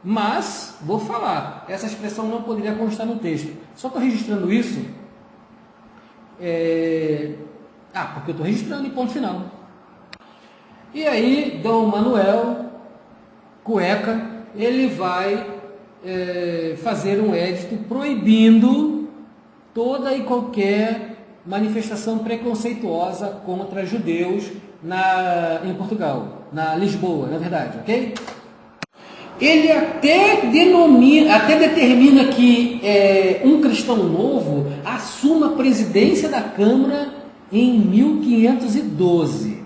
Mas, vou falar, essa expressão não poderia constar no texto. Só estou registrando isso. Porque eu estou registrando e ponto final. E aí, Dom Manuel Cueca, ele vai fazer um édito proibindo toda e qualquer manifestação preconceituosa contra judeus em Portugal, na Lisboa, na verdade, ok? Ele até determina que um cristão novo assuma a presidência da Câmara em 1512.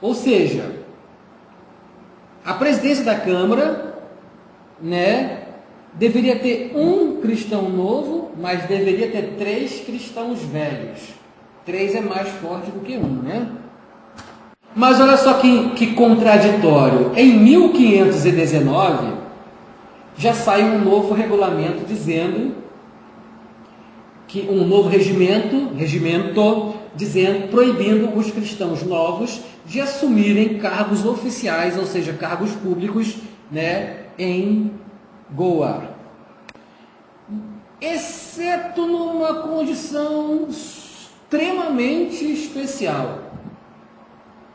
Ou seja, a presidência da Câmara, né, deveria ter um cristão novo, mas deveria ter 3 cristãos velhos. 3 é mais forte do que 1, né? Mas olha só que contraditório. Em 1519, já sai um novo regulamento dizendo que um novo regimento dizendo, proibindo os cristãos novos de assumirem cargos oficiais, ou seja, cargos públicos, né, em Goa, exceto numa condição extremamente especial.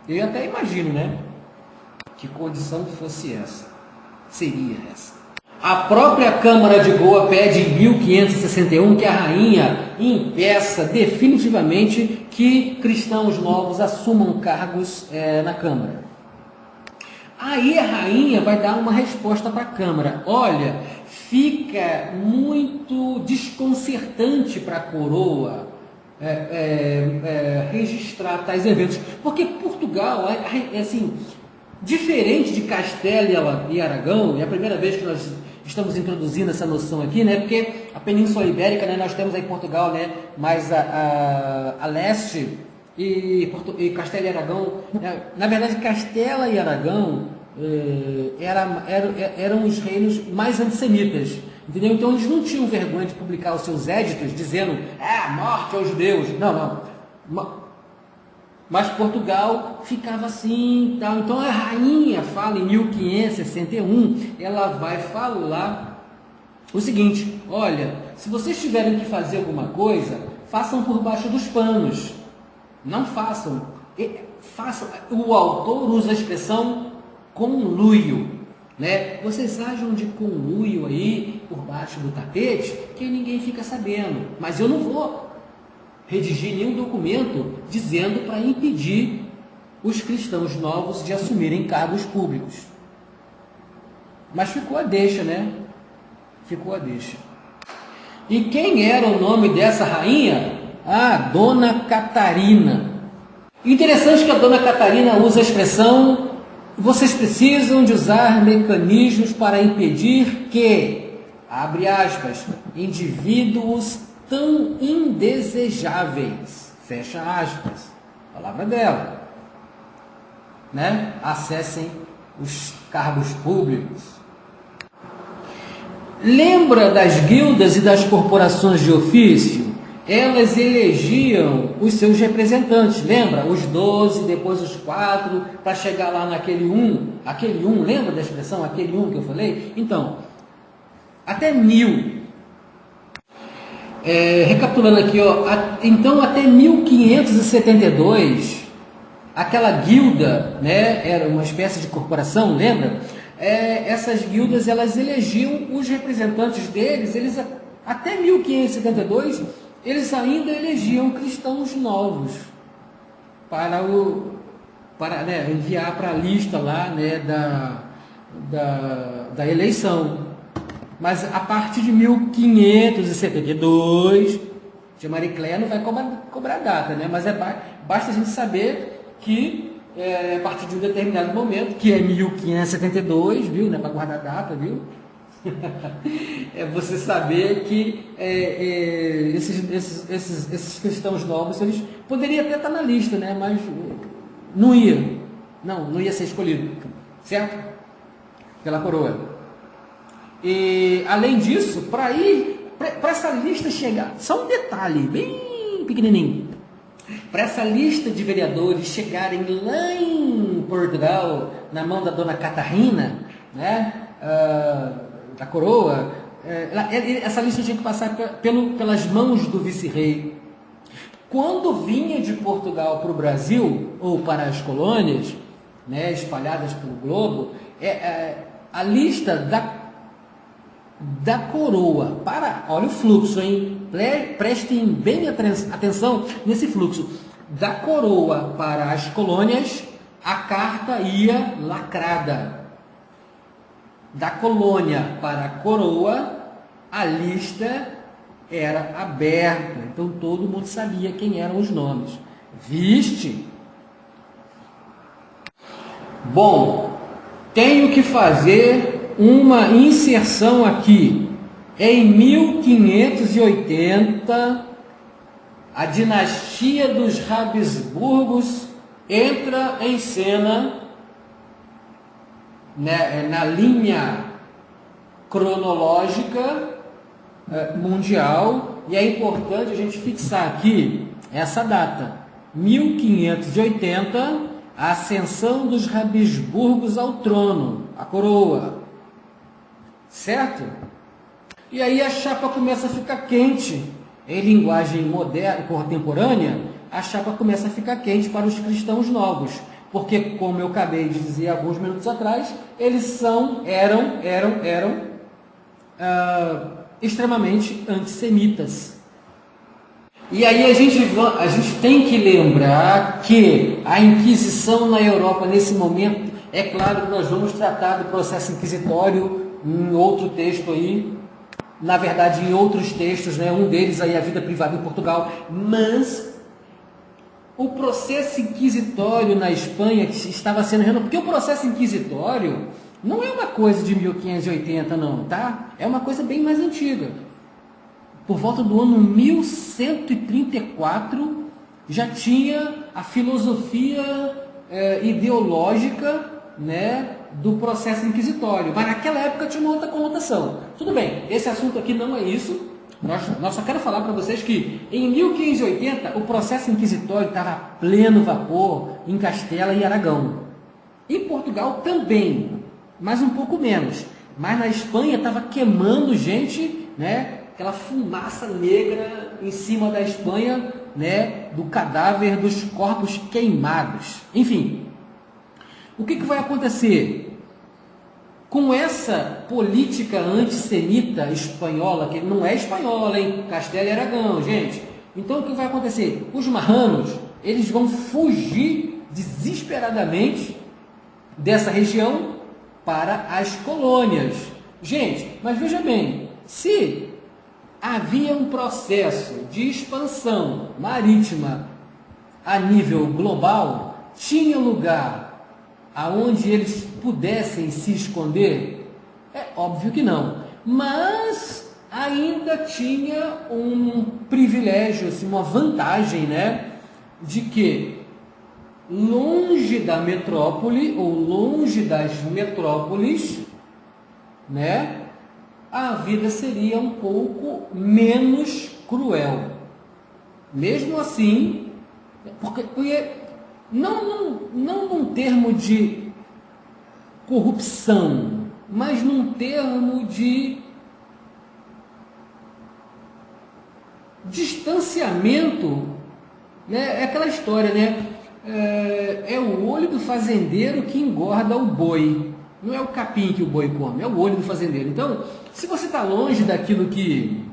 Eu até imagino, né? Que condição fosse essa? Seria essa. A própria Câmara de Goa pede em 1561 que a rainha impeça definitivamente que cristãos novos assumam cargos na Câmara. Aí a rainha vai dar uma resposta para a Câmara. Olha, fica muito desconcertante para a coroa registrar tais eventos, porque Portugal é assim, diferente de Castela e Aragão, é a primeira vez que nós estamos introduzindo essa noção aqui, né? Porque a Península Ibérica, né, nós temos aí Portugal, né, mais a leste, e Castela e Aragão, na verdade Castela e Aragão eram os reinos mais antissemitas, entendeu? Então eles não tinham vergonha de publicar os seus éditos dizendo morte aos judeus. Não. Mas Portugal ficava assim, tal. Então a rainha fala em 1561, ela vai falar o seguinte: olha, se vocês tiverem que fazer alguma coisa, façam por baixo dos panos. Não façam. O autor usa a expressão conluio, né? Vocês ajam de conluio aí por baixo do tapete que ninguém fica sabendo. Mas eu não vou redigir nenhum documento dizendo para impedir os cristãos novos de assumirem cargos públicos. Mas ficou a deixa, né? Ficou a deixa. E quem era o nome dessa rainha? Ah, Dona Catarina. Interessante que a Dona Catarina usa a expressão: vocês precisam de usar mecanismos para impedir que, abre aspas, indivíduos tão indesejáveis, fecha aspas, palavra dela, né, acessem os cargos públicos. Lembra das guildas e das corporações de ofício? Elas elegiam os seus representantes, lembra? Os 12, depois os 4, para chegar lá naquele um, lembra da expressão, aquele um que eu falei? Então, até 1000. Recapitulando aqui, ó, então até 1572, aquela guilda, né, era uma espécie de corporação, lembra? Essas guildas, elas elegiam os representantes deles, até 1572, eles ainda elegiam cristãos novos para enviar para a lista lá, né, da eleição. Mas a partir de 1572, tia Marie Claire não vai cobrar data, né? Mas basta a gente saber que a partir de um determinado momento, que é 1572, viu, né, para guardar data, viu? É você saber que esses cristãos novos, eles poderiam até estar na lista, né? Mas não ia ser escolhido, certo? Pela coroa. E além disso, para essa lista chegar, só um detalhe bem pequenininho, para essa lista de vereadores chegarem lá em Portugal, na mão da Dona Catarina, né, da coroa, essa lista tinha que passar pelas mãos do vice-rei. Quando vinha de Portugal para o Brasil, ou para as colônias, né, espalhadas pelo globo, a lista da coroa, olha o fluxo, hein? Prestem bem atenção nesse fluxo. Da coroa para as colônias, a carta ia lacrada. Da colônia para a coroa, a lista era aberta. Então todo mundo sabia quem eram os nomes. Viste? Bom, tenho que fazer uma inserção aqui. Em 1580, a dinastia dos Habsburgos entra em cena, né, na linha cronológica mundial, e é importante a gente fixar aqui essa data, 1580, a ascensão dos Habsburgos ao trono, a coroa. Certo? E aí a chapa começa a ficar quente. Em linguagem moderna, contemporânea, a chapa começa a ficar quente para os cristãos novos. Porque, como eu acabei de dizer alguns minutos atrás, eles eram extremamente antissemitas. E aí a gente tem que lembrar que a Inquisição na Europa, nesse momento, é claro que nós vamos tratar do processo inquisitório em outro texto aí, na verdade em outros textos, né? Um deles aí, a vida privada em Portugal, mas o processo inquisitório na Espanha que estava sendo renovado, porque o processo inquisitório não é uma coisa de 1580 não, tá? É uma coisa bem mais antiga. Por volta do ano 1134 já tinha a filosofia ideológica, né, do processo inquisitório, mas naquela época tinha uma outra conotação. Tudo bem, esse assunto aqui não é isso. Nós só quero falar para vocês que em 1580 o processo inquisitório estava a pleno vapor em Castela e Aragão. Em Portugal também, mas um pouco menos. Mas na Espanha estava queimando gente, né? Aquela fumaça negra em cima da Espanha, né? Do cadáver, dos corpos queimados. Enfim, o que vai acontecer? Com essa política antissemita espanhola, que não é espanhola, hein? Castela e Aragão, gente. Então, o que vai acontecer? Os marranos, eles vão fugir desesperadamente dessa região para as colônias. Gente, mas veja bem, se havia um processo de expansão marítima a nível global, tinha lugar aonde eles pudessem se esconder? É óbvio que não, mas ainda tinha um privilégio, assim, uma vantagem, né, de que longe da metrópole ou longe das metrópoles, né, a vida seria um pouco menos cruel. Mesmo assim, porque não num termo de corrupção, mas num termo de distanciamento, né? É aquela história, né? É o olho do fazendeiro que engorda o boi. Não é o capim que o boi come, é o olho do fazendeiro. Então, se você está longe daquilo que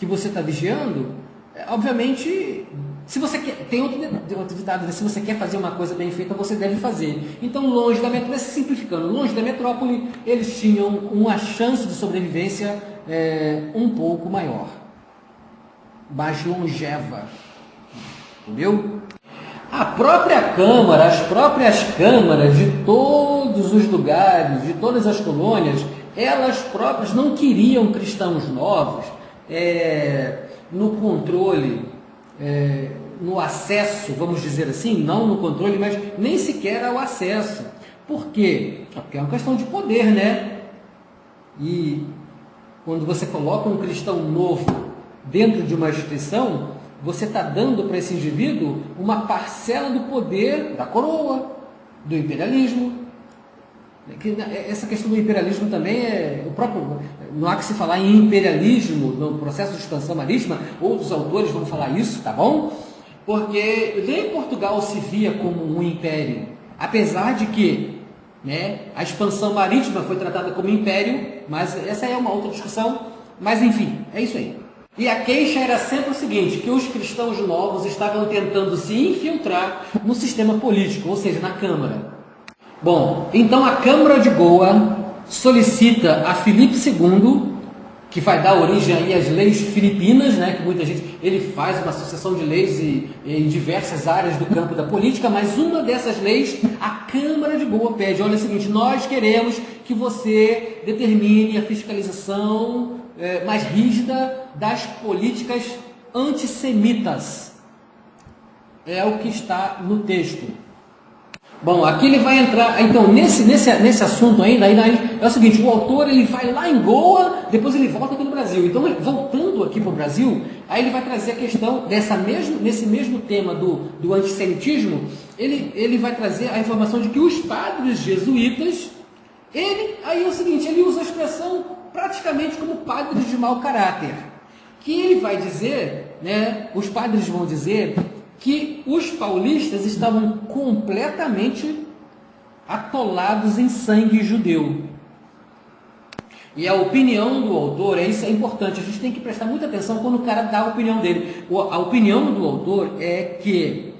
você está vigiando, obviamente, se você quer, tem outro ditado, né? Se você quer fazer uma coisa bem feita, você deve fazer. Então, longe da metrópole, simplificando, longe da metrópole, eles tinham uma chance de sobrevivência um pouco maior, mais longeva, entendeu? A própria Câmara, as próprias câmaras de todos os lugares, de todas as colônias, elas próprias não queriam cristãos novos no controle, no acesso, vamos dizer assim, não no controle, mas nem sequer ao acesso. Por quê? Porque é uma questão de poder, né? E quando você coloca um cristão novo dentro de uma instituição, você está dando para esse indivíduo uma parcela do poder da coroa, do imperialismo. Essa questão do imperialismo também o próprio, não há que se falar em imperialismo no processo de expansão marítima, outros autores vão falar isso, tá bom? Porque nem Portugal se via como um império, apesar de que, né, a expansão marítima foi tratada como império, mas essa é uma outra discussão, mas enfim, é isso aí. E a queixa era sempre o seguinte, que os cristãos novos estavam tentando se infiltrar no sistema político, ou seja, na Câmara. Bom, então a Câmara de Goa solicita a Filipe II, que vai dar origem aí às leis filipinas, né, que muita gente, ele faz uma associação de leis em diversas áreas do campo da política, mas uma dessas leis, a Câmara de Goa pede, olha o seguinte, nós queremos que você determine a fiscalização mais rígida das políticas antissemitas. É o que está no texto. Bom, aqui ele vai entrar, então, nesse assunto ainda é o seguinte, o autor ele vai lá em Goa, depois ele volta aqui no Brasil. Então, voltando aqui para o Brasil, aí ele vai trazer a questão nesse mesmo tema do antissemitismo, ele vai trazer a informação de que os padres jesuítas, aí é o seguinte, ele usa a expressão praticamente como padres de mau caráter, que ele vai dizer, né, os padres vão dizer que os paulistas estavam completamente atolados em sangue judeu. E a opinião do autor, isso é importante, a gente tem que prestar muita atenção quando o cara dá a opinião dele. A opinião do autor é que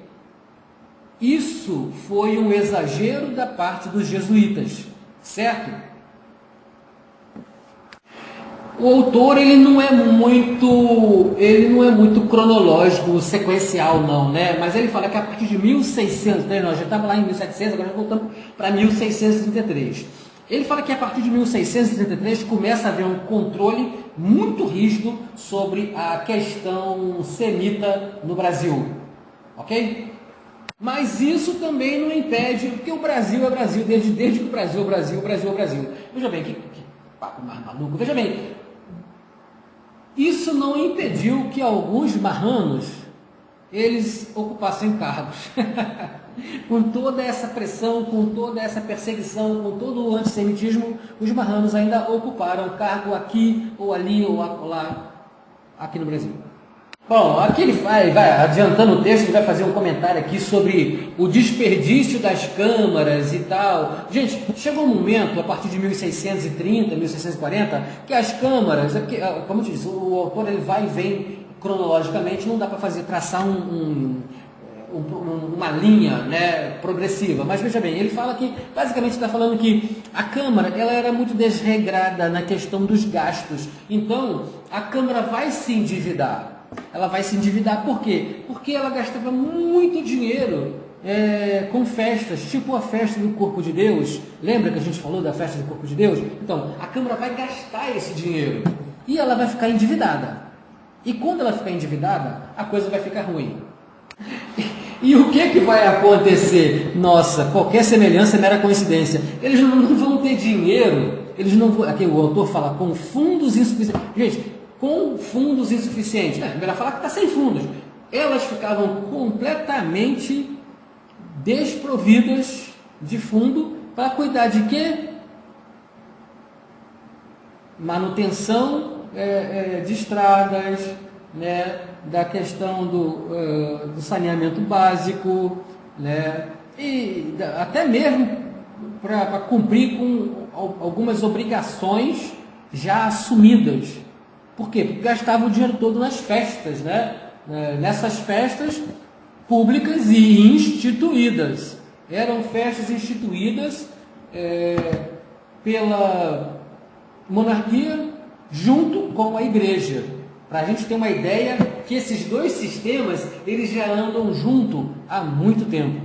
isso foi um exagero da parte dos jesuítas, certo? O autor ele não é muito cronológico, sequencial não, né? Mas ele fala que a partir de 1600, né? Nós já estamos lá em 1700, agora já voltamos para 1633. Ele fala que a partir de 1633 começa a haver um controle muito rígido sobre a questão semita no Brasil, ok? Mas isso também não impede, porque o Brasil é Brasil, desde que o Brasil é Brasil, o Brasil é Brasil. Veja bem, que papo mais maluco, veja bem. Isso não impediu que alguns marranos eles ocupassem cargos. Com toda essa pressão, com toda essa perseguição, com todo o antissemitismo, os marranos ainda ocuparam cargo aqui ou ali ou lá, aqui no Brasil. Bom, aqui ele vai adiantando o texto, ele vai fazer um comentário aqui sobre o desperdício das câmaras e tal. Gente, chegou um momento, a partir de 1630, 1640, que as câmaras, como eu disse, o autor ele vai e vem cronologicamente, não dá para traçar uma linha, né, progressiva, mas veja bem, ele fala que, basicamente está falando que a Câmara ela era muito desregrada na questão dos gastos, então a Câmara vai se endividar, ela vai se endividar por quê? Porque ela gastava muito dinheiro com festas, tipo a festa do Corpo de Deus, lembra que a gente falou da festa do Corpo de Deus? Então, a Câmara vai gastar esse dinheiro e ela vai ficar endividada, e quando ela ficar endividada, a coisa vai ficar ruim. E o que vai acontecer? Nossa, qualquer semelhança é mera coincidência. Eles não vão ter dinheiro, eles não vão, aqui o autor fala com fundos insuficientes. Gente, com fundos insuficientes. Melhor falar que está sem fundos. Elas ficavam completamente desprovidas de fundo para cuidar de quê? Manutenção de estradas, né? Da questão do saneamento básico, né? E até mesmo para cumprir com algumas obrigações já assumidas. Por quê? Porque gastavam o dinheiro todo nas festas, né? Nessas festas públicas e instituídas. Eram festas instituídas pela monarquia junto com a igreja. Para a gente ter uma ideia que esses dois sistemas eles já andam junto há muito tempo.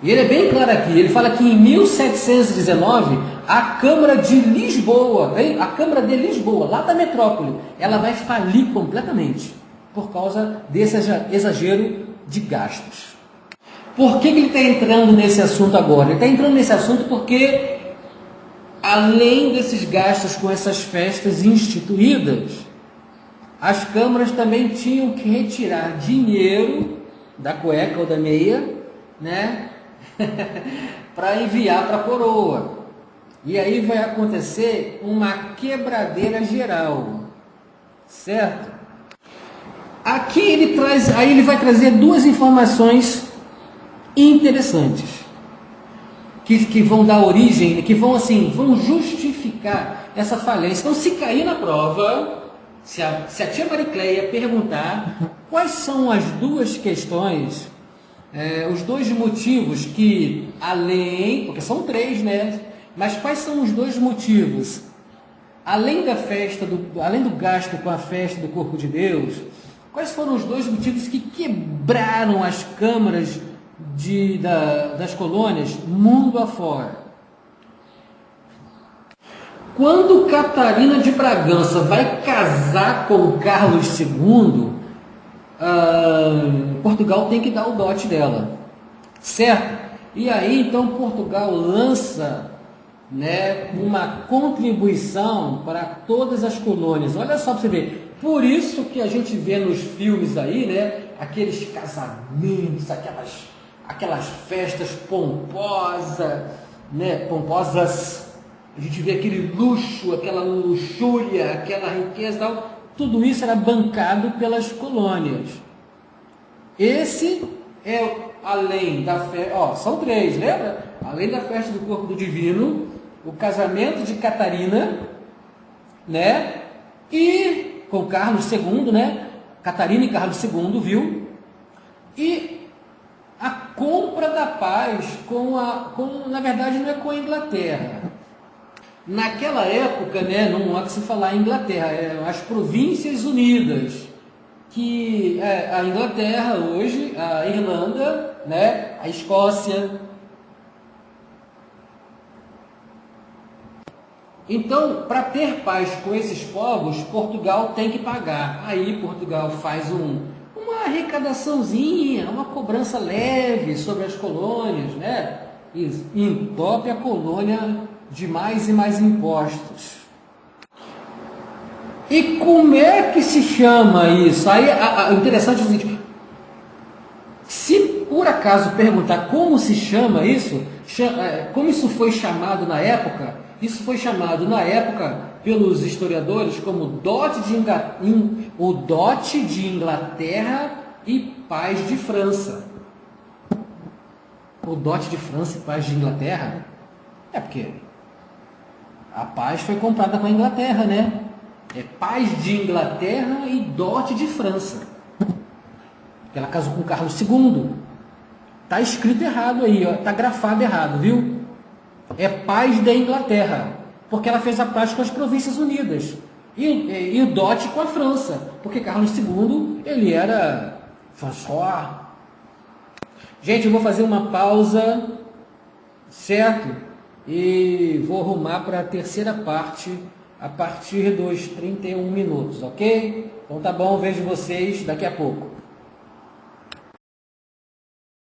E ele é bem claro aqui, ele fala que em 1719 a Câmara de Lisboa, a Câmara de Lisboa, lá da metrópole, ela vai falir completamente por causa desse exagero de gastos. Por que ele está entrando nesse assunto agora? Ele está entrando nesse assunto porque, além desses gastos com essas festas instituídas, as câmaras também tinham que retirar dinheiro da cueca ou da meia, né? Para enviar para a coroa. E aí vai acontecer uma quebradeira geral, certo? Aqui ele vai trazer duas informações interessantes que vão dar origem, que vão justificar essa falência. Então, se cair na prova, se a tia Maricleia perguntar quais são as duas questões, os dois motivos que, porque são três, né? Mas quais são os dois motivos? Além da festa, além do gasto com a festa do Corpo de Deus, quais foram os dois motivos que quebraram as câmaras das colônias mundo afora? Quando Catarina de Bragança vai casar com Carlos II, Portugal tem que dar o dote dela, certo? E aí então Portugal lança, né, uma contribuição para todas as colônias. Olha só para você ver. Por isso que a gente vê nos filmes aí, né, aqueles casamentos, aquelas festas pomposas, né, pomposas. A gente vê aquele luxo, aquela luxúria, aquela riqueza, tal. Tudo isso era bancado pelas colônias. Esse é além da festa, são três, lembra? Além da festa do Corpo do Divino, o casamento de Catarina, né? E com Carlos II, né? Catarina e Carlos II, viu? E a compra da paz na verdade não é com a Inglaterra. Naquela época, né, não há que se falar em Inglaterra, as Províncias Unidas, que a Inglaterra hoje, a Irlanda, né, a Escócia. Então, para ter paz com esses povos, Portugal tem que pagar. Aí Portugal faz uma arrecadaçãozinha, uma cobrança leve sobre as colônias, né? E entope a colônia de mais e mais impostos. E como é que se chama isso? Aí o interessante é o seguinte: se por acaso perguntar como se chama isso, como isso foi chamado na época, isso foi chamado na época pelos historiadores como o dote de Inglaterra e paz de França. O dote de França e paz de Inglaterra é porque a paz foi comprada com a Inglaterra, né? É paz de Inglaterra e dote de França. Ela casou com Carlos II. Tá escrito errado aí, ó. Tá grafado errado, viu? É paz da Inglaterra, porque ela fez a paz com as Províncias Unidas. E o dote com a França, porque Carlos II, ele era François. Gente, eu vou fazer uma pausa, certo? E vou arrumar para a terceira parte a partir dos 31 minutos, ok? Então tá bom, vejo vocês daqui a pouco.